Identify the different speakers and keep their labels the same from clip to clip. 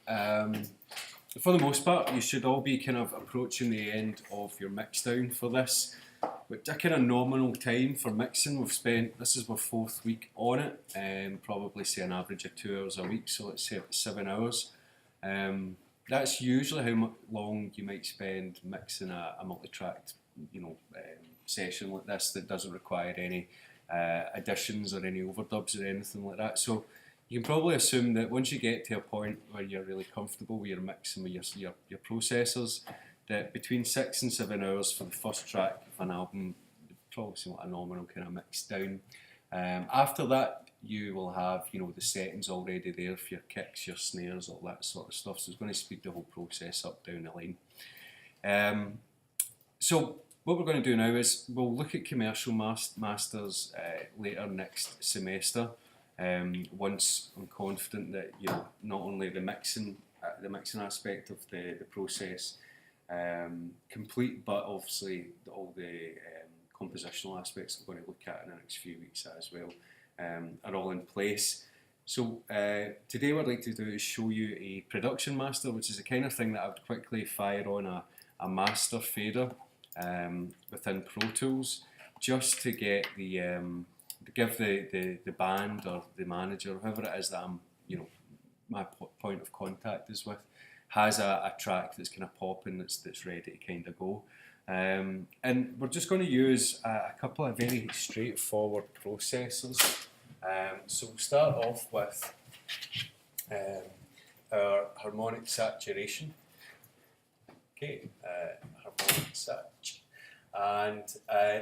Speaker 1: Um, for the most part, you should all be kind of approaching the end of your mix down for this. Which a kind of nominal time for mixing. This is our fourth week on it, probably say an average of 2 hours a week, so let's say 7 hours. That's usually how long you might spend mixing a multi-tracked, session like this that doesn't require any additions or any overdubs or anything like that. So you can probably assume that once you get to a point where you're really comfortable with your mixing with your processors, that between 6 and 7 hours for the first track of an album, probably somewhat a nominal kind of mix down. After that, you will have the settings already there for your kicks, your snares, all that sort of stuff. So it's going to speed the whole process up down the line. So what we're going to do now is we'll look at commercial masters later next semester. Once I'm confident that not only the mixing aspect of the process complete, but obviously all the compositional aspects we're going to look at in the next few weeks as well are all in place. So today what I'd like to do is show you a production master, which is the kind of thing that I would quickly fire on a master fader within Pro Tools, just to get give the band or the manager, or whoever it is that I'm my point of contact is with, has a track that's kind of popping, that's ready to kind of go. And we're just going to use a couple of very straightforward processors. So we'll start off with our harmonic saturation. Okay, harmonic saturation. And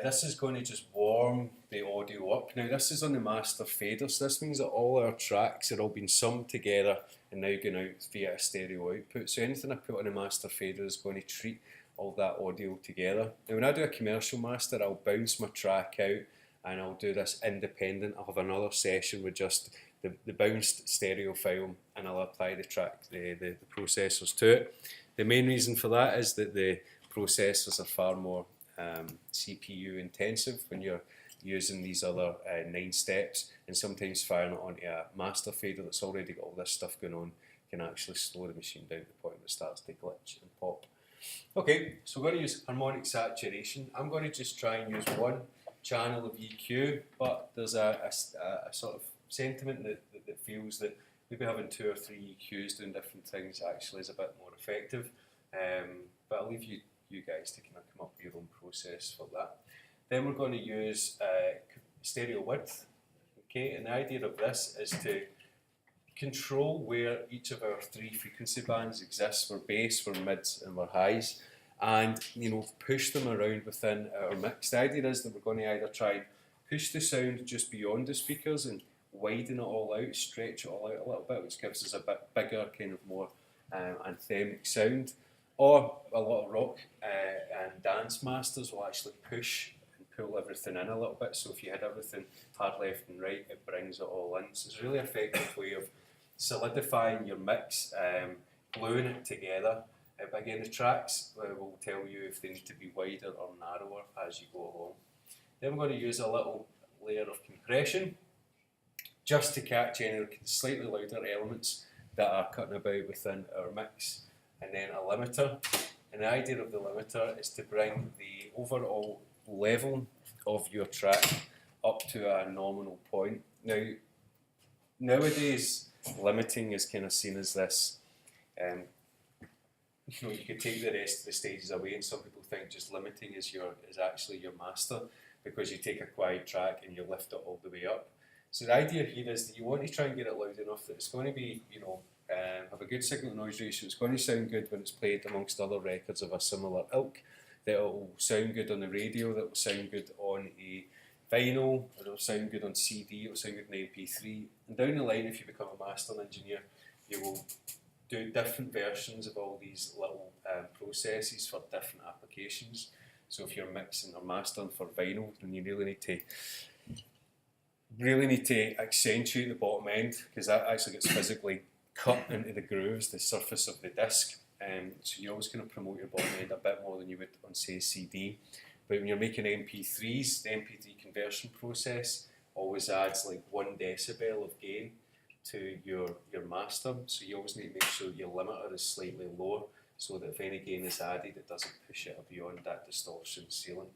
Speaker 1: this is going to just warm the audio up. Now this is on the master fader, so this means that all our tracks are all being summed together and now going out via a stereo output. So anything I put on a master fader is going to treat all that audio together. Now when I do a commercial master, I'll bounce my track out and I'll do this independent. I'll have another session with just the bounced stereo file, and I'll apply the processors to it. The main reason for that is that the processors are far more CPU intensive when you're using these other 9 steps, and sometimes firing it onto a master fader that's already got all this stuff going on can actually slow the machine down to the point where it starts to glitch and pop. Okay, so we're going to use harmonic saturation. I'm going to just try and use one channel of EQ, but there's a sort of sentiment that feels that maybe having 2 or 3 EQs doing different things actually is a bit more effective. But I'll leave you guys to kind of come up with your own process for that. Then we're going to use stereo width. Okay, and the idea of this is to control where each of our 3 frequency bands exists for bass, for mids, and for highs, and push them around within our mix. The idea is that we're going to either try and push the sound just beyond the speakers and widen it all out, stretch it all out a little bit, which gives us a bit bigger, kind of more anthemic sound. Or a lot of rock and dance masters will actually push and pull everything in a little bit. So if you had everything hard left and right, it brings it all in. So it's a really effective way of solidifying your mix, gluing it together. But again, the tracks will tell you if they need to be wider or narrower as you go along. Then we're going to use a little layer of compression just to catch any slightly louder elements that are cutting about within our mix. And then a limiter, and the idea of the limiter is to bring the overall level of your track up to a nominal point. Now, nowadays, limiting is kind of seen as this, you could take the rest of the stages away, and some people think just limiting is actually your master, because you take a quiet track and you lift it all the way up. So the idea here is that you want to try and get it loud enough that it's going to be, have a good signal-to-noise ratio. It's going to sound good when it's played amongst other records of a similar ilk. That it will sound good on the radio, that will sound good on a vinyl, it will sound good on CD, it will sound good on MP3. And down the line, if you become a mastering engineer, you will do different versions of all these little processes for different applications. So if you're mixing or mastering for vinyl, then you really need to accentuate the bottom end, because that actually gets physically cut into the grooves, the surface of the disc. So you're always going to promote your bottom end a bit more than you would on, say, CD. But when you're making MP3s, the MP3 conversion process always adds like 1 decibel of gain to your master, so you always need to make sure your limiter is slightly lower, so that if any gain is added, it doesn't push it beyond that distortion ceiling.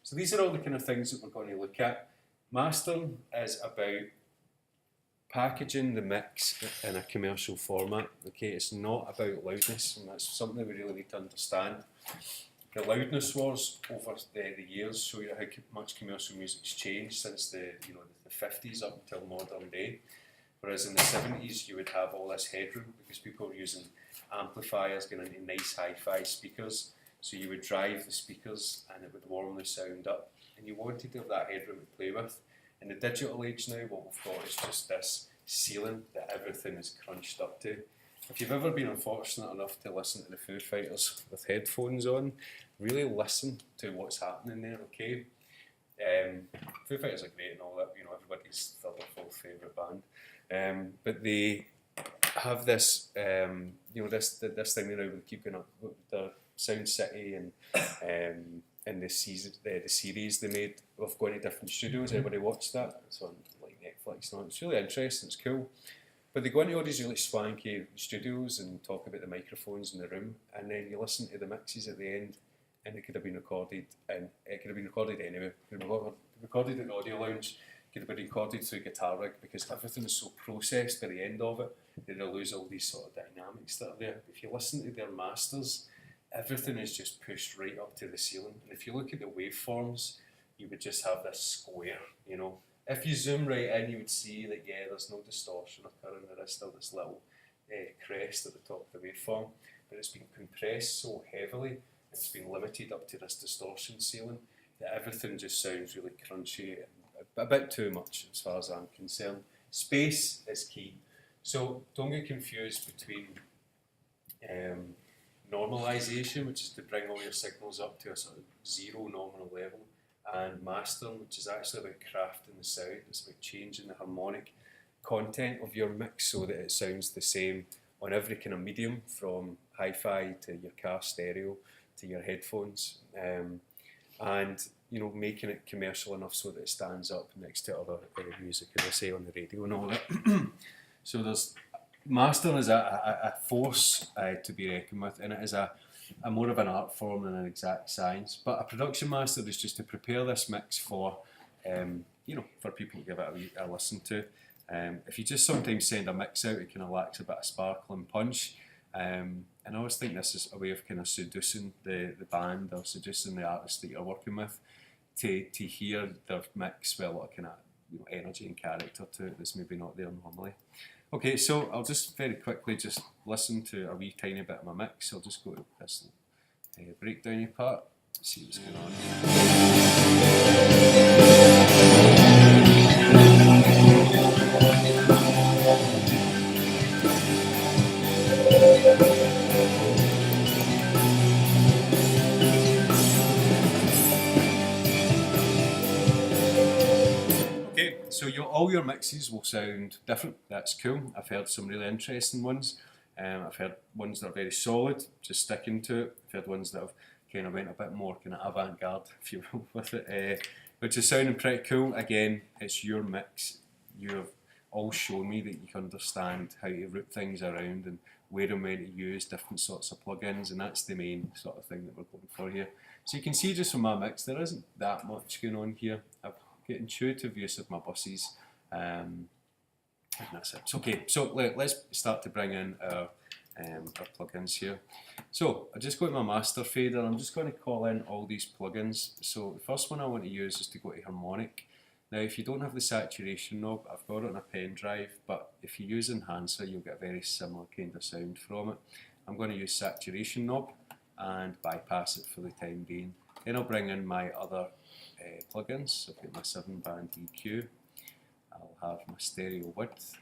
Speaker 1: So these are all the kind of things that we're going to look at. Mastering is about packaging the mix in a commercial format. Okay, it's not about loudness, and that's something we really need to understand. The loudness wars over the years show you how much commercial music's changed since the 50s up until modern day. Whereas in the 70s you would have all this headroom because people were using amplifiers going into nice hi-fi speakers. So you would drive the speakers and it would warm the sound up, and you wanted to have that headroom to play with. In the digital age now, what we've got is just this ceiling that everything is crunched up to. If you've ever been unfortunate enough to listen to the Foo Fighters with headphones on, really listen to what's happening there, okay? Foo Fighters are great and all that, everybody's third or fourth favourite band. But they have this, this thing now with keeping up with the Sound City and the series they made of going to different studios. Everybody watched that? It's on like Netflix now. It's really interesting, it's cool. But they go into all these really swanky studios and talk about the microphones in the room, and then you listen to the mixes at the end, and it could have been recorded, and it could have been recorded anywhere. It could have been recorded in Audio Lounge, it could have been recorded through Guitar Rig, because everything is so processed by the end of it that they'll lose all these sort of dynamics that are there. If you listen to their masters, everything is just pushed right up to the ceiling. And if you look at the waveforms, you would just have this square, If you zoom right in, you would see that, there's no distortion occurring. There is still this little crest at the top of the waveform, but it's been compressed so heavily, and it's been limited up to this distortion ceiling, that everything just sounds really crunchy and a bit too much as far as I'm concerned. Space is key. So don't get confused between normalization, which is to bring all your signals up to a sort of zero nominal level, and mastering, which is actually about crafting the sound. It's about changing the harmonic content of your mix so that it sounds the same on every kind of medium, from hi-fi to your car stereo to your headphones, and making it commercial enough so that it stands up next to other music, as I say, on the radio and all that. So there's mastering is a force to be reckoned with, and it is a more of an art form than an exact science. But a production master is just to prepare this mix for, for people to give it a listen to. If you just sometimes send a mix out, it kind of lacks a bit of sparkle and punch. And I always think this is a way of kind of seducing the band or seducing the artist that you're working with to hear their mix with a lot of kind of energy and character to it that's maybe not there normally. Okay, so I'll just very quickly just listen to a wee tiny bit of my mix. I'll just go to this breakdown part, see what's going on. Okay, so all your mixes will sound different. That's cool. I've heard some really interesting ones. I've heard ones that are very solid, just sticking to it. I've heard ones that have kind of went a bit more kind of avant-garde, if you will, with it, which is sounding pretty cool. Again, it's your mix. You have all shown me that you can understand how to route things around and where and when to use different sorts of plugins, and that's the main sort of thing that we're going for here. So you can see just from my mix, there isn't that much going on here. I've got intuitive use of my buses. And that's it. Okay, so let's start to bring in our plugins here. So I just go to my master fader. I'm just going to call in all these plugins. So the first one I want to use is to go to harmonic. Now, if you don't have the saturation knob, I've got it on a pen drive, but if you use enhancer, you'll get a very similar kind of sound from it. I'm going to use saturation knob and bypass it for the time being. Then I'll bring in my other plugins. So I've got my 7-band EQ. I'll have my stereo width,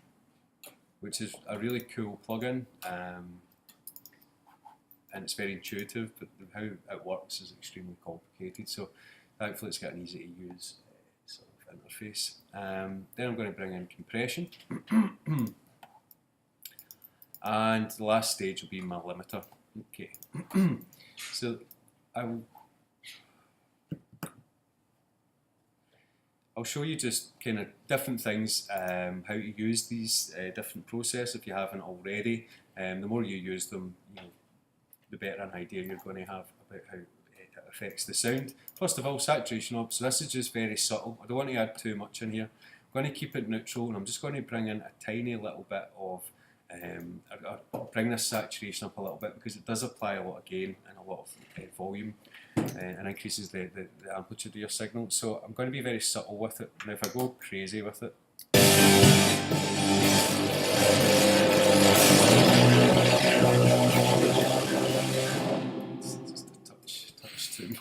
Speaker 1: which is a really cool plugin, and it's very intuitive, but how it works is extremely complicated, so thankfully it's got an easy to use sort of interface. Then I'm going to bring in compression, and the last stage will be my limiter. Okay, so I'll show you just kind of different things, how to use these different processes if you haven't already. The more you use them, the better an idea you're going to have about how it affects the sound. First of all, saturation knob. So this is just very subtle. I don't want to add too much in here. I'm going to keep it neutral, and I'm just going to bring in a tiny little bit of, I'll bring this saturation up a little bit because it does apply a lot of gain and a lot of volume, and increases the amplitude of your signal. So I'm going to be very subtle with it. Now if I go crazy with it, just a touch too much.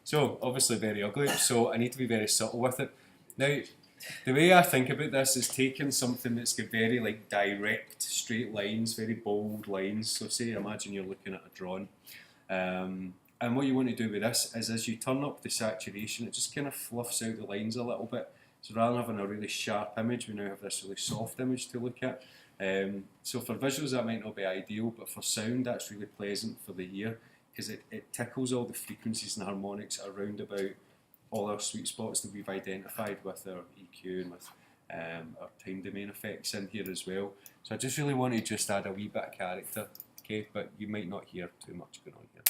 Speaker 1: So obviously very ugly, so I need to be very subtle with it. Now, the way I think about this is taking something that's got very like direct, straight lines, very bold lines. So say, imagine you're looking at a drawing. And what you want to do with this is as you turn up the saturation, it just kind of fluffs out the lines a little bit. So rather than having a really sharp image, we now have this really soft image to look at. So for visuals that might not be ideal, but for sound that's really pleasant for the ear, because it tickles all the frequencies and harmonics around about all our sweet spots that we've identified with our EQ and with our time domain effects in here as well. So I just really want to just add a wee bit of character, okay, but you might not hear too much going on here.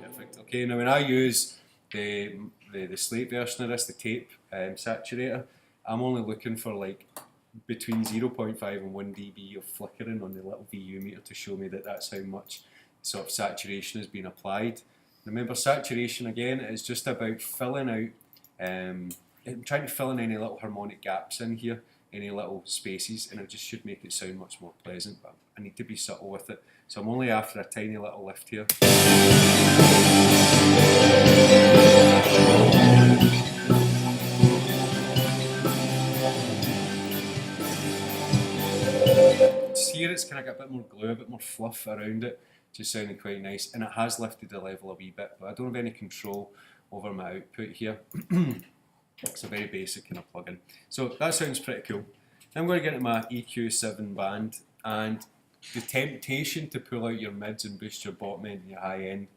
Speaker 1: Perfect. Okay, now when I use the slate version of this, the tape saturator, I'm only looking for like between 0.5 and 1 dB of flickering on the little VU meter to show me that that's how much sort of saturation has been applied. Remember, saturation again is just about filling out, trying to fill in any little harmonic gaps in here, any little spaces, and it just should make it sound much more pleasant, but I need to be subtle with it. So I'm only after a tiny little lift here. Just here it's kind of got a bit more glue, a bit more fluff around it, just sounding quite nice, and it has lifted the level a wee bit, but I don't have any control over my output here. It's a very basic kind of plugin. So that sounds pretty cool. I'm going to get into my EQ7 band, and the temptation to pull out your mids and boost your bottom end and your high end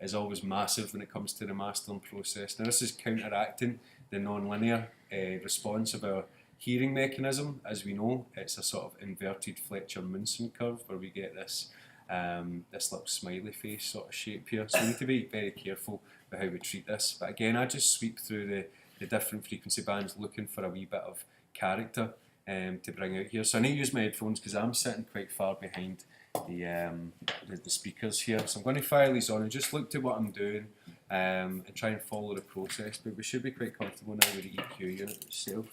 Speaker 1: is always massive when it comes to the mastering process. Now this is counteracting the non-linear response of our hearing mechanism. As we know, it's a sort of inverted Fletcher-Munson curve where we get this this little smiley face sort of shape here. So we need to be very careful about how we treat this. But again, I just sweep through the different frequency bands looking for a wee bit of character to bring out here. So I need to use my headphones because I'm sitting quite far behind the speakers here. So I'm going to fire these on and just look to what I'm doing and try and follow the process. But we should be quite comfortable now with the EQ unit itself.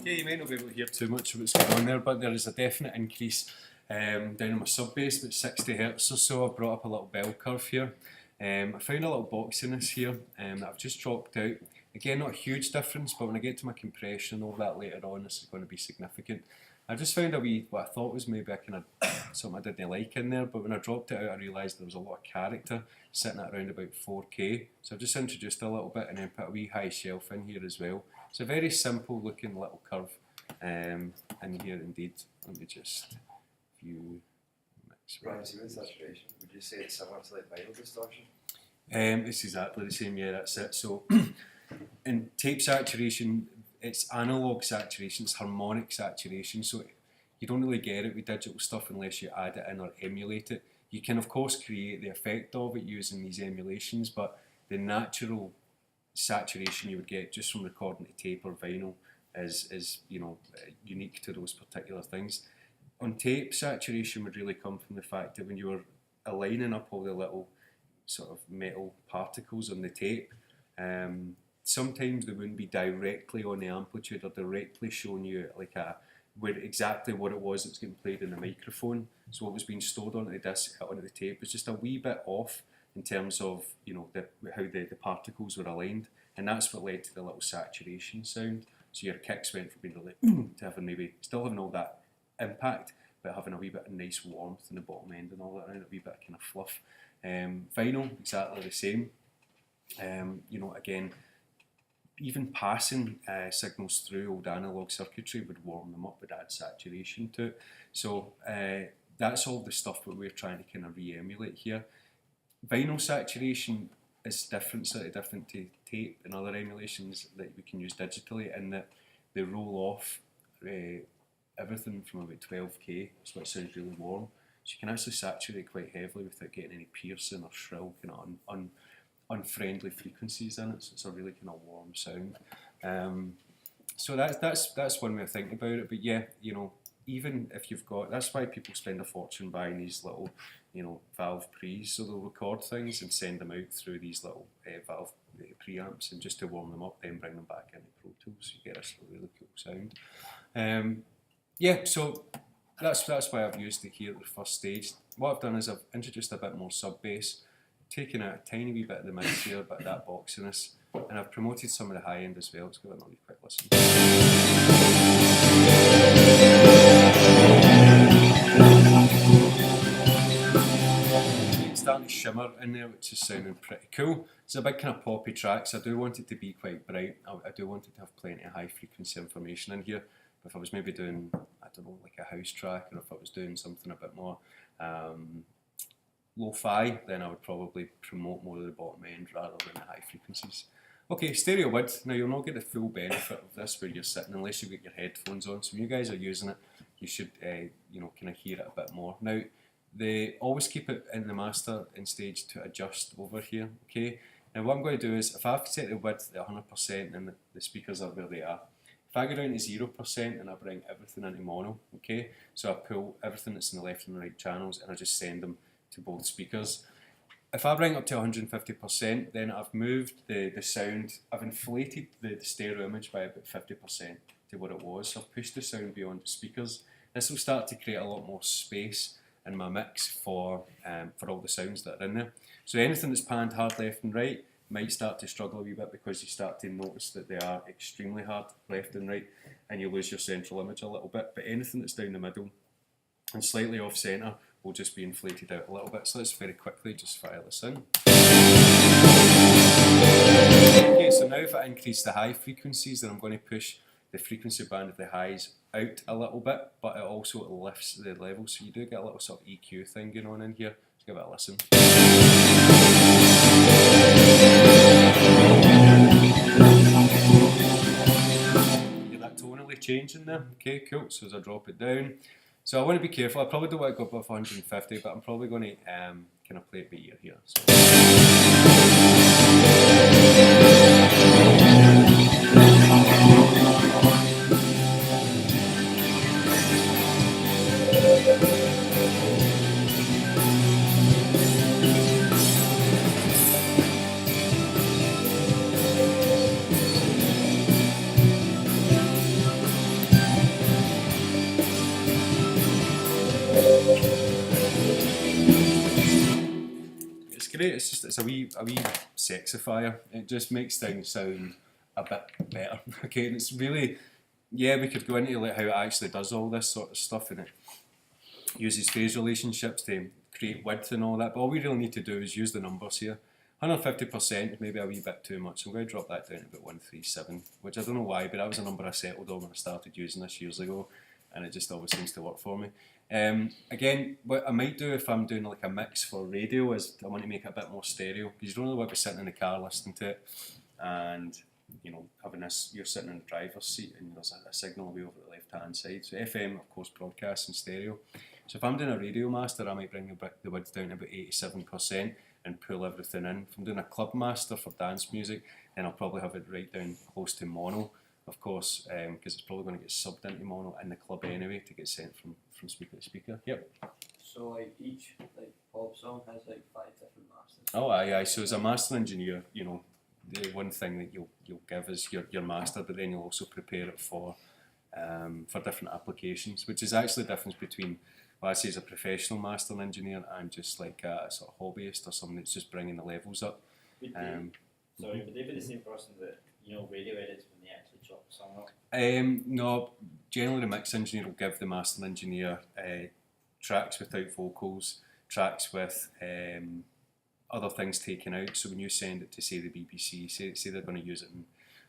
Speaker 1: You might not be able to hear too much of what's going on there, but there is a definite increase down on my sub bass, about 60 Hz or so. I've brought up a little bell curve here. I found a little boxiness here that I've just dropped out. Again, not a huge difference, but when I get to my compression and all that later on, this is going to be significant. I just found a wee, what I thought was maybe a kind of something I didn't like in there, but when I dropped it out I realised there was a lot of character sitting at around about 4K. So I've just introduced a little bit and then put a wee high shelf in here as well. It's a very simple looking little curve in here indeed. Let me just view mix.
Speaker 2: Ryan, see with saturation, would you say it's similar to like vinyl distortion?
Speaker 1: It's exactly the same, yeah, that's it. So in tape saturation, it's analog saturation, it's harmonic saturation, so you don't really get it with digital stuff unless you add it in or emulate it. You can of course create the effect of it using these emulations, but the natural saturation you would get just from recording to tape or vinyl is you know, unique to those particular things. On tape, saturation would really come from the fact that when you were aligning up all the little sort of metal particles on the tape, sometimes they wouldn't be directly on the amplitude or directly showing you like where exactly what it was that's getting played in the microphone. So what was being stored onto the disc, hit onto the tape, was just a wee bit off in terms of, you know, how the particles were aligned, and that's what led to the little saturation sound. So your kicks went from being really to having maybe still having all that impact, but having a wee bit of nice warmth in the bottom end and all that, and a wee bit of kind of fluff. Vinyl, exactly the same. You know, again, even passing signals through old analog circuitry would warm them up, would add saturation to it. So that's all the stuff that we're trying to kind of re-emulate here. Vinyl saturation is different, slightly different to tape and other emulations that we can use digitally, in that they roll off everything from about 12k, so it sounds really warm. So you can actually saturate quite heavily without getting any piercing or shrill kind of unfriendly frequencies in it. So it's a really kind of warm sound. So that's one way of thinking about it. But yeah, you know, even if you've got, that's why people spend a fortune buying these little, you know, valve pre's, so they'll record things and send them out through these little valve preamps, and just to warm them up, then bring them back into Pro Tools. You get a really cool sound. Yeah, so that's why I've used it here at the first stage. What I've done is I've introduced a bit more sub bass, taken out a tiny wee bit of the mix here, a bit of that boxiness, and I've promoted some of the high end as well. Let's give it a really quick listen. It's starting to shimmer in there, which is sounding pretty cool. It's a big kind of poppy track, so I do want it to be quite bright. I do want it to have plenty of high frequency information in here. But if I was maybe doing, I don't know, like a house track, or if I was doing something a bit more lo-fi, then I would probably promote more of the bottom end rather than the high frequencies. Okay, stereo width. Now you'll not get the full benefit of this where you're sitting unless you've got your headphones on. So when you guys are using it, you should you know, kind of hear it a bit more. Now they always keep it in the master in stage to adjust over here. Okay. Now what I'm going to do is, if I've set the width at 100% and the speakers are where they are, if I go down to 0% and I bring everything into mono, okay, so I pull everything that's in the left and the right channels and I just send them to both speakers. If I bring it up to 150%, then I've moved the sound, I've inflated the stereo image by about 50% to what it was, so I've pushed the sound beyond the speakers. This will start to create a lot more space in my mix for all the sounds that are in there. So anything that's panned hard left and right might start to struggle a wee bit because you start to notice that they are extremely hard left and right, and you lose your central image a little bit. But anything that's down the middle and slightly off centre will just be inflated out a little bit. So let's very quickly just fire this in. Okay, so now if I increase the high frequencies, then I'm going to push the frequency band of the highs out a little bit, but it also lifts the level, so you do get a little sort of EQ thing going on in here. Let's give it a listen. You get that tonally change in there. Okay, cool. So as I drop it down, so I want to be careful. I probably don't want to go above 150, but I'm probably going to kind of play it by ear here. So. It's just, it's a wee sexifier. It just makes things sound a bit better. Okay, and it's really, yeah, we could go into like how it actually does all this sort of stuff, and it uses phase relationships to create width and all that, but all we really need to do is use the numbers here. 150% is maybe a wee bit too much. I'm going to drop that down to about 137, which I don't know why, but that was a number I settled on when I started using this years ago, and it just always seems to work for me. Again, what I might do if I'm doing like a mix for radio is I want to make it a bit more stereo, because you don't really want to be sitting in the car listening to it, and you know, having this, you're sitting in the driver's seat and there's a signal away over the left hand side. So FM, of course, broadcasts and stereo. So if I'm doing a radio master, I might bring the width down to about 87% and pull everything in. If I'm doing a club master for dance music, then I'll probably have it right down close to mono, of course, because it's probably going to get subbed into mono in the club anyway to get sent from speaker to speaker. Yep.
Speaker 3: So like each like pop song has like 5 different masters.
Speaker 1: Oh aye. So as a master engineer, you know, the one thing that you'll give is your master, but then you'll also prepare it for different applications, which is actually the difference between what I say as a professional master engineer and just like a sort of hobbyist or someone that's just bringing the levels up.
Speaker 4: Would they be the same person that, you know, radio edits when they actually chop the song up?
Speaker 1: No, generally the mix engineer will give the master engineer tracks without vocals, tracks with other things taken out. So when you send it to, say, the BBC, say they're going to use it in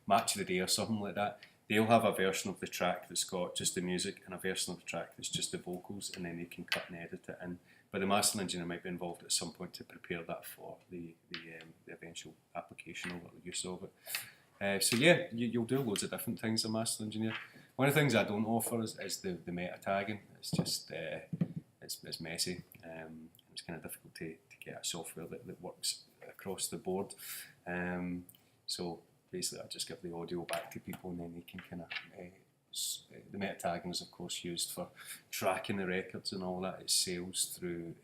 Speaker 1: Match of the Day or something like that, they'll have a version of the track that's got just the music and a version of the track that's just the vocals, and then they can cut and edit it in. But the master engineer might be involved at some point to prepare that for the eventual application or the use of it. So yeah, you'll do loads of different things as a master engineer. One of the things I don't offer is the meta tagging. It's just it's messy. It's kind of difficult to get a software that works across the board. So basically I just give the audio back to people and then they can kind of, the meta tagging is of course used for tracking the records and all that. It sales through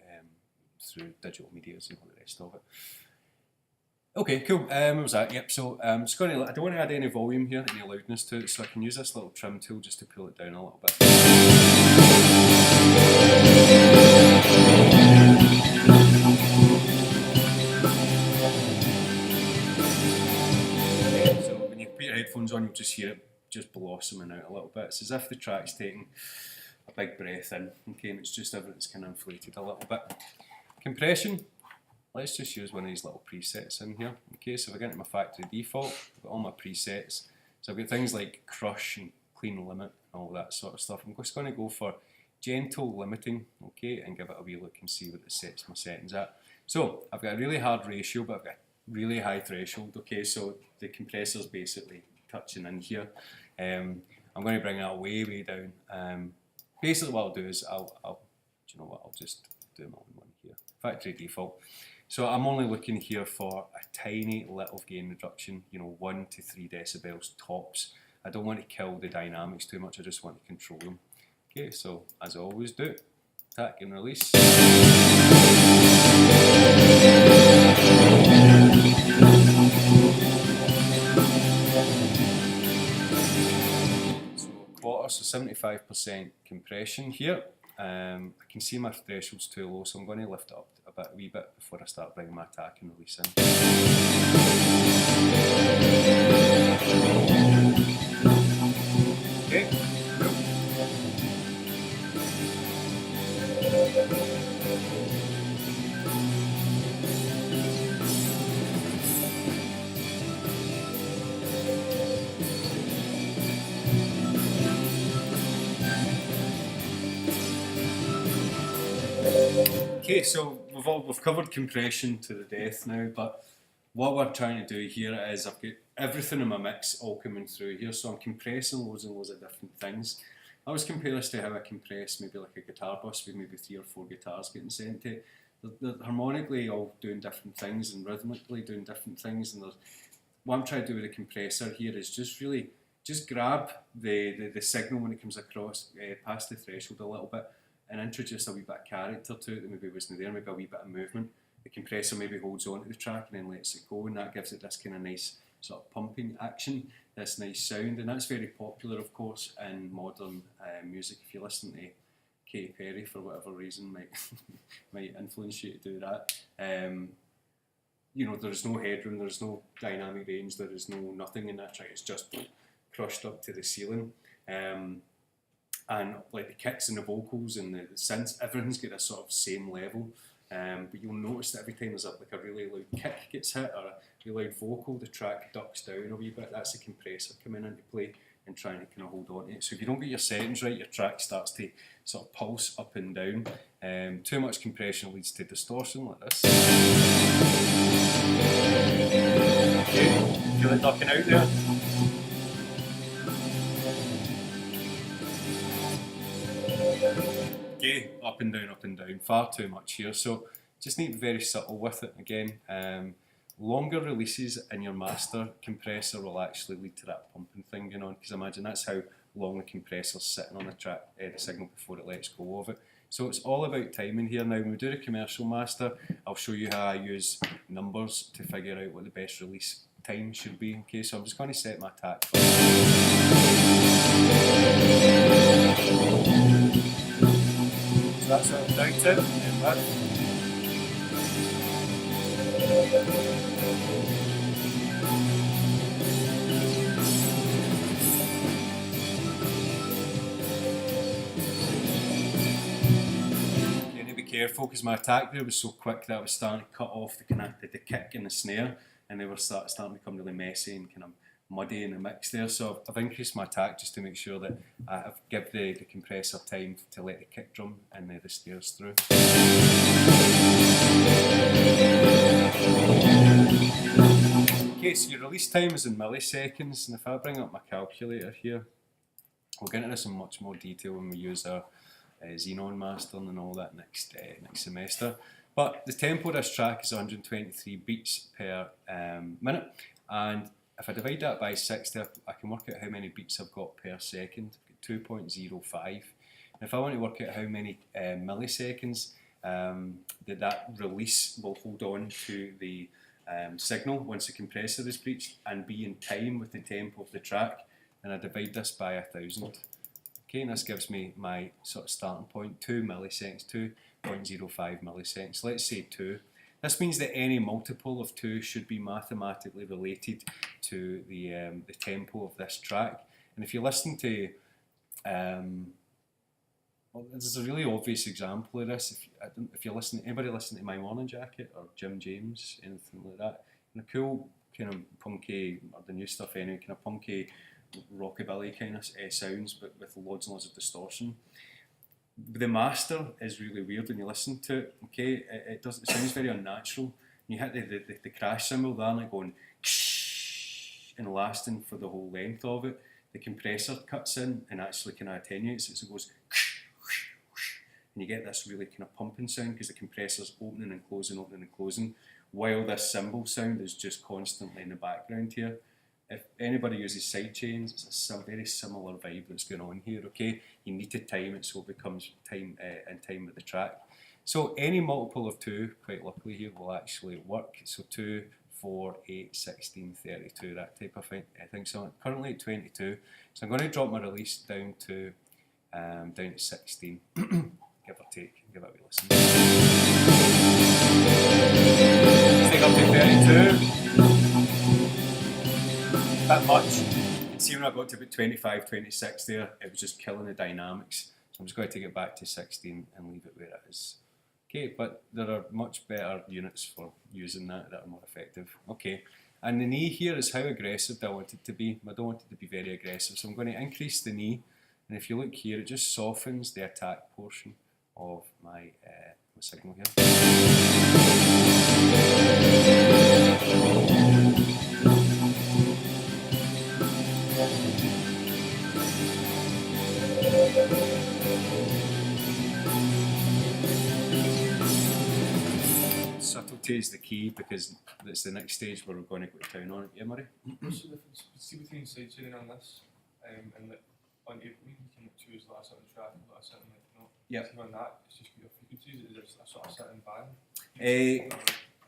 Speaker 1: digital medias and all the rest of it. Okay, cool. What was that? Yep. So I don't want to add any volume here, any loudness to it, so I can use this little trim tool just to pull it down a little bit. So when you put your headphones on, you'll just hear it just blossoming out a little bit. It's as if the track's taking a big breath in, okay, and it's just everything's kind of inflated a little bit. Compression. Let's just use one of these little presets in here. Okay, so if I get into my factory default, I've got all my presets. So I've got things like crush and clean limit and all that sort of stuff. I'm just going to go for gentle limiting, okay, and give it a wee look and see what it sets my settings at. So I've got a really hard ratio, but I've got a really high threshold, okay, so the compressor's basically touching in here. I'm going to bring that way down. Basically what I'll do is I'll just do my own one here. Factory default. So I'm only looking here for a tiny little gain reduction, 1 to 3 decibels tops. I don't want to kill the dynamics too much, I just want to control them. Okay, so as I always do, attack and release. So quarter, so 75% compression here. I can see my threshold's too low, so I'm going to lift it up a wee bit before I start bringing my attack and release in. Okay, cool. Okay, so we've covered compression to the death now, but what we're trying to do here is I've got everything in my mix all coming through here, so I'm compressing loads and loads of different things. I always compare this to how I compress maybe like a guitar bus with maybe 3 or 4 guitars getting sent to it. They're harmonically all doing different things and rhythmically doing different things, and what I'm trying to do with the compressor here is just grab the signal when it comes across past the threshold a little bit, and introduce a wee bit of character to it that maybe wasn't there, maybe a wee bit of movement. The compressor maybe holds on to the track and then lets it go, and that gives it this kind of nice sort of pumping action, this nice sound, and that's very popular, of course, in modern music. If you listen to Katy Perry for whatever reason, might influence you to do that. There's no headroom, there's no dynamic range, there is nothing in that track. It's just crushed up to the ceiling. And like the kicks and the vocals and the synths, everything's got a sort of same level. But you'll notice that every time there's like a really loud kick gets hit or a really loud vocal, the track ducks down a wee bit. That's the compressor coming into play and trying to kind of hold on to it. So if you don't get your settings right, your track starts to sort of pulse up and down. Too much compression leads to distortion like this. Okay, feel it ducking out there? Okay, up and down, far too much here. So just need to be very subtle with it again. Longer releases in your master compressor will actually lead to that pumping thing going on, because imagine that's how long the compressor's sitting on the track, the signal before it lets go of it. So it's all about timing here. Now when we do the commercial master, I'll show you how I use numbers to figure out what the best release time should be. Okay, so I'm just going to set my attack first. So that's what I'm down to, and that. You need to be careful because my attack there was so quick that I was starting to cut off the kick and the snare, and they were starting to become really messy and kind of muddy in the mix there. So I've increased my attack just to make sure that I've given the compressor time to let the kick drum and the snares through. Okay, so your release time is in milliseconds, and if I bring up my calculator here, we'll get into this in much more detail when we use our Xenon mastering and all that next semester. But the tempo of this track is 123 beats per minute, and if I divide that by 60, I can work out how many beats I've got per second. I've got 2.05. And if I want to work out how many milliseconds that release will hold on to the signal once the compressor is breached and be in time with the tempo of the track, and I divide this by 1,000. Okay, and this gives me my sort of starting point, 2 milliseconds, 2.05 milliseconds. Let's say 2. This means that any multiple of 2 should be mathematically related to the tempo of this track. And if you listen to, well, this is a really obvious example of this. If you listen, anybody listen to My Morning Jacket or Jim James, anything like that, kind of cool, kind of punky, or the new stuff anyway, kind of punky, rockabilly kind of sounds, but with loads and loads of distortion. The master is really weird when you listen to it. Okay, it sounds very unnatural. You hit the crash cymbal, they're not going and lasting for the whole length of it. The compressor cuts in and actually kind of attenuates it, so it goes, and you get this really kind of pumping sound because the compressor's opening and closing, while this cymbal sound is just constantly in the background here. If anybody uses sidechains, it's a very similar vibe that's going on here, okay? You need to time it so it becomes in time with the track. So any multiple of 2, quite luckily here, will actually work. So 2, 4, 8, 16, 32, that type of thing. So I'm currently at 22. So I'm going to drop my release down to 16, give or take, give it a wee listen. Take up to 32. That much. You can see when I got to about 25, 26 there, it was just killing the dynamics. So I'm just going to take it back to 16 and leave it where it is. Okay, but there are much better units for using that are more effective. Okay, and the knee here is how aggressive do I want it to be. I don't want it to be very aggressive, so I'm going to increase the knee. And if you look here, it just softens the attack portion of my signal here. Subtlety is the key because it's the next stage where we're going to go to town on it. Yeah, Murray?
Speaker 5: What's the difference between sidechain on this and like on Ableton you can choose like a certain track and like a certain
Speaker 1: Yep.
Speaker 5: on that it's just your frequencies, is there a sort of certain band?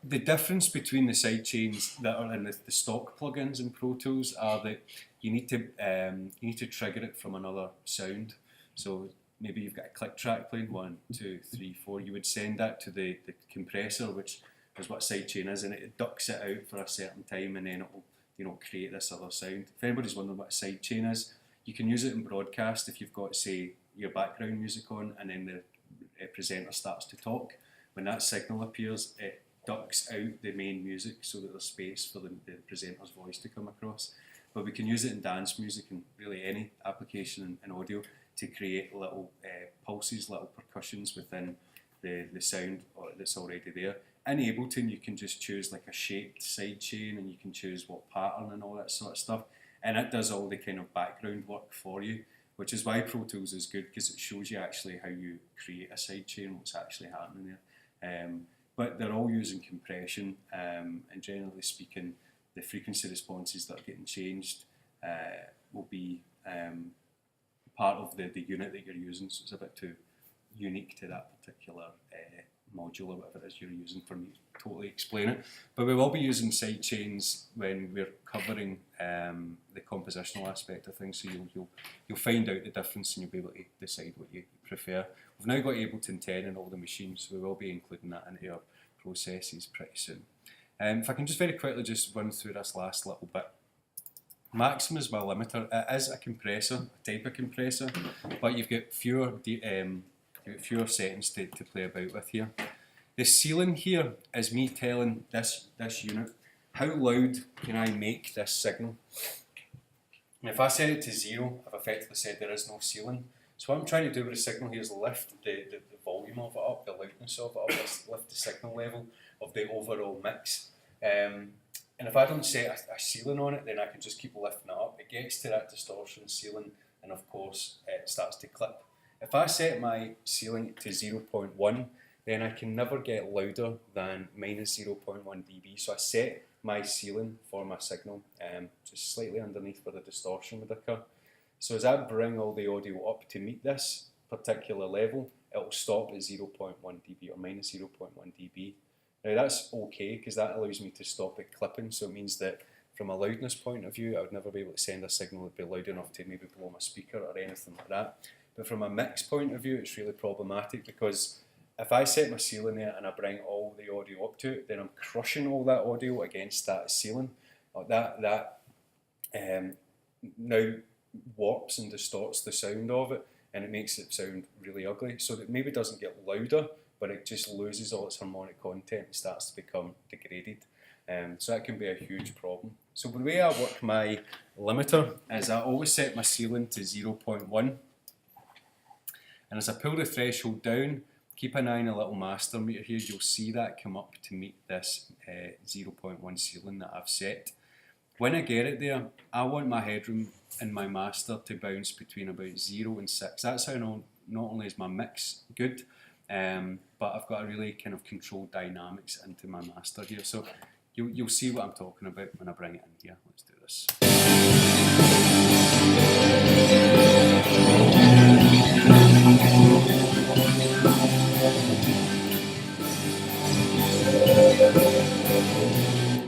Speaker 1: The difference between the sidechains that are in the stock plugins in Pro Tools are that you need to trigger it from another sound. So maybe you've got a click track playing 1, 2, 3, 4. You would send that to the compressor, which is what sidechain is, and it ducks it out for a certain time, and then it will create this other sound. If anybody's wondering what a sidechain is, you can use it in broadcast if you've got, say, your background music on, and then the presenter starts to talk. when that signal appears, it ducks out the main music so that there's space for the presenter's voice to come across. But we can use it in dance music and really any application in audio to create little pulses, little percussions within the sound that's already there. In Ableton, you can just choose like a shaped sidechain, and you can choose what pattern and all that sort of stuff, and it does all the kind of background work for you, which is why Pro Tools is good, because it shows you actually how you create a sidechain, what's actually happening there. But they're all using compression, and generally speaking, the frequency responses that are getting changed will be part of the unit that you're using, so it's a bit too unique to that particular module or whatever it is you're using for me to totally explain it. But we will be using sidechains when we're covering the compositional aspect of things, so you'll find out the difference and you'll be able to decide what you prefer. We've now got Ableton 10 in all the machines, so we will be including that into our processes pretty soon. If I can just very quickly just run through this last little bit. Maximum is my limiter. It is a compressor, a type of compressor, but you've got fewer settings to play about with here. The ceiling here is me telling this unit how loud can I make this signal. And if I set it to 0, I've effectively said there is no ceiling. So what I'm trying to do with the signal here is lift the volume of it up, the loudness of it up, lift the signal level of the overall mix. And if I don't set a ceiling on it, then I can just keep lifting it up. It gets to that distortion ceiling, and of course it starts to clip. If I set my ceiling to 0.1, then I can never get louder than minus 0.1 dB. So I set my ceiling for my signal just slightly underneath where the distortion would occur. So as I bring all the audio up to meet this particular level, it will stop at 0.1 dB or minus 0.1 dB. Now that's okay, because that allows me to stop it clipping, so it means that from a loudness point of view, I would never be able to send a signal that would be loud enough to maybe blow my speaker or anything like that. But from a mix point of view, it's really problematic, because if I set my ceiling there and I bring all the audio up to it, then I'm crushing all that audio against that ceiling. That now warps and distorts the sound of it, and it makes it sound really ugly. So it maybe doesn't get louder, but it just loses all its harmonic content and starts to become degraded. So that can be a huge problem. So the way I work my limiter is I always set my ceiling to 0.1. And as I pull the threshold down, keep an eye on a little master meter here, you'll see that come up to meet this 0.1 ceiling that I've set. When I get it there, I want my headroom and my master to bounce between about 0 and 6. That's how not only is my mix good, but I've got a really kind of controlled dynamics into my master here. So you'll see what I'm talking about when I bring it in here. Let's do this.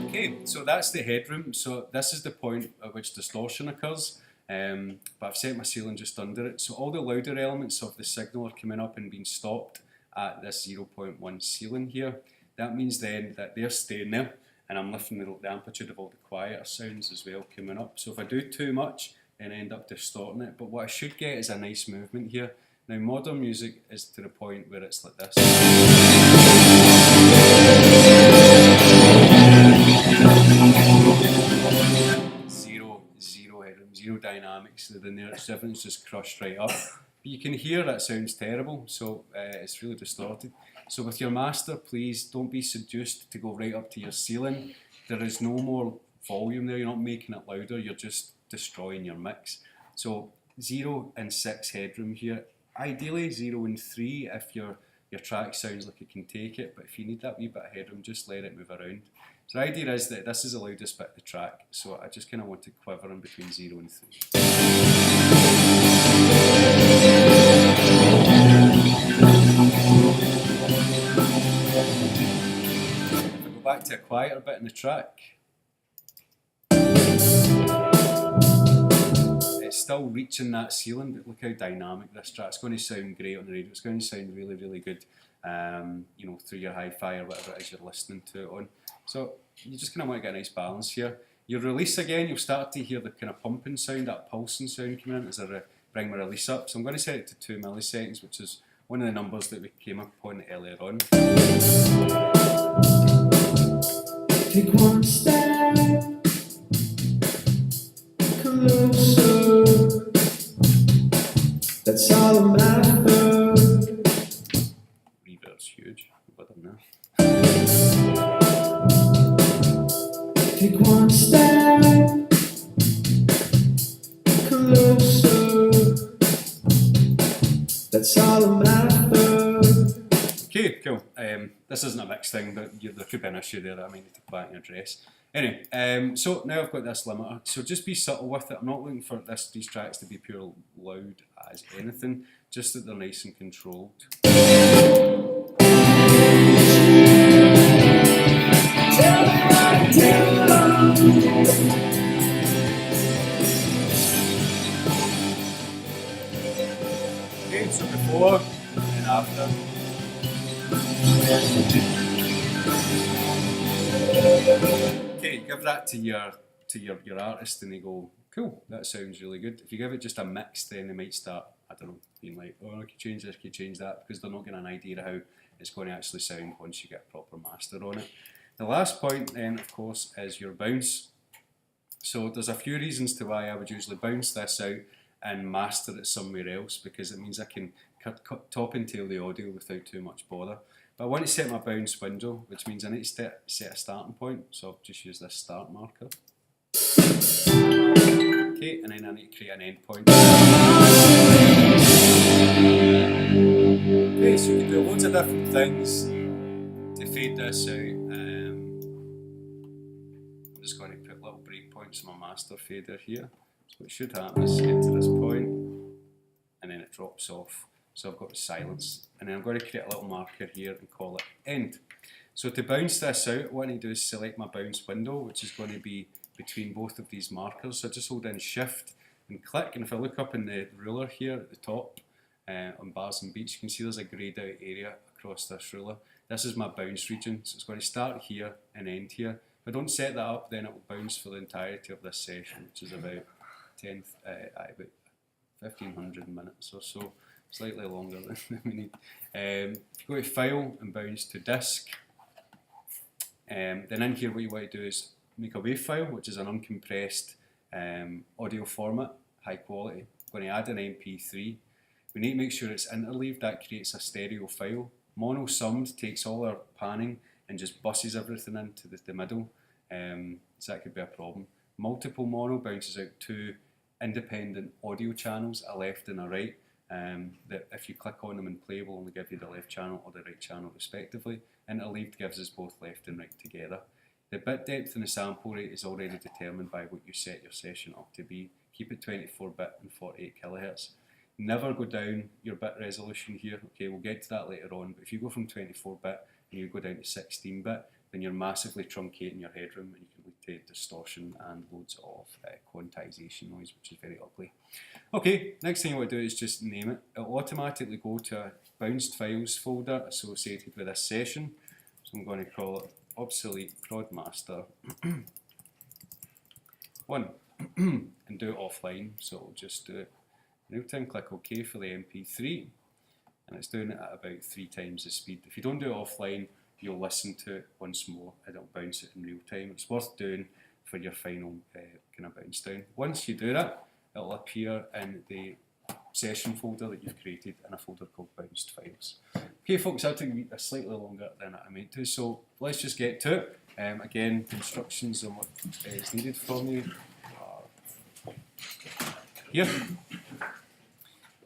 Speaker 1: Okay, so that's the headroom. So this is the point at which distortion occurs. But I've set my ceiling just under it. So all the louder elements of the signal are coming up and being stopped at this 0.1 ceiling here. That means then that they're staying there, and I'm lifting the amplitude of all the quieter sounds as well coming up. So if I do too much, then I end up distorting it. But what I should get is a nice movement here. Now modern music is to the point where it's like this. Zero headroom, zero dynamics within there. Everything's just crushed right up. But you can hear that sounds terrible, so it's really distorted. So with your master, please don't be seduced to go right up to your ceiling. There is no more volume there, you're not making it louder, you're just destroying your mix. So 0 and 6 headroom here. Ideally 0 and 3 if your track sounds like it can take it, but if you need that wee bit of headroom, just let it move around. So the idea is that this is the loudest bit of the track, so I just kind of want to quiver in between 0 and 3. If I go back to a quieter bit in the track, it's still reaching that ceiling, but look how dynamic this track's going to sound great on the radio. It's going to sound really, really good, you know, through your hi-fi or whatever it is you're listening to it on. So you just kind of want to get a nice balance here. Your release again, you'll start to hear the kind of pumping sound, that pulsing sound coming in as I bring my release up. So I'm going to set it to 2 milliseconds, which is one of the numbers that we came up on earlier on.
Speaker 6: Take one step closer. That's all I'm after.
Speaker 1: Reverb's huge. We've got them now.
Speaker 6: Take one step closer. That's all I'm after.
Speaker 1: Okay, cool. This isn't a mixed thing, but there could be an issue there that I might need to put back in your dress. Anyway, so now I've got this limiter, so just be subtle with it. I'm not looking for these tracks to be pure loud as anything, just that they're nice and controlled. Okay, so before and after. Okay, give that to your artist and they go, cool, that sounds really good. If you give it just a mix, then they might start, I don't know, being like, oh, I could change this, I could change that, because they're not getting an idea of how it's going to actually sound once you get a proper master on it. The last point then, of course, is your bounce. So there's a few reasons to why I would usually bounce this out and master it somewhere else, because it means I can cut top and tail the audio without too much bother. But I want to set my bounce window, which means I need to set a starting point, so I'll just use this start marker. Okay, and then I need to create an end point. Okay, so you can do loads of different things to fade this out. I'm just going to put little breakpoints on my master fader here. So what should happen is get to this point, and then it drops off. So I've got silence, and then I'm going to create a little marker here and call it end. So to bounce this out, what I need to do is select my bounce window, which is going to be between both of these markers. So I just hold in shift and click, and if I look up in the ruler here at the top on bars and beats, you can see there's a greyed out area across this ruler. This is my bounce region, so it's going to start here and end here. If I don't set that up, then it will bounce for the entirety of this session, which is about 1500 minutes or so. Slightly longer than we need. If you go to File and bounce to Disk, then in here what you want to do is make a WAV file, which is an uncompressed audio format, high quality. I'm going to add an MP3. We need to make sure it's interleaved. That creates a stereo file. Mono summed takes all our panning and just buses everything into the middle, so that could be a problem. Multiple mono bounces out two independent audio channels, a left and a right. That if you click on them and play will only give you the left channel or the right channel respectively. Interleaved gives us both left and right together. The bit depth and the sample rate is already determined by what you set your session up to be. Keep it 24-bit and 48 kHz. Never go down your bit resolution here. Okay, we'll get to that later on, but if you go from 24-bit and you go down to 16-bit, then you're massively truncating your headroom and you can lead to distortion and loads of quantization noise, which is very ugly. Okay, next thing you want to do is just name it. It'll automatically go to a bounced files folder associated with this session. So I'm going to call it obsolete prod master 1 and do it offline. So we'll just do it real time, click OK for the MP3, and it's doing it at about 3 times the speed. If you don't do it offline, you'll listen to it once more and it'll bounce it in real time. It's worth doing for your final kind of bounce down. Once you do that, it'll appear in the session folder that you've created in a folder called bounced files. Okay folks, that took me slightly longer than I meant to, so let's just get to it. Again, the instructions on what is needed from you are here.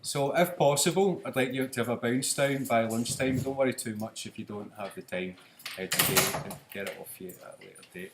Speaker 1: So if possible, I'd like you to have a bounce down by lunchtime. Don't worry too much if you don't have the time today and get it off you at a later date.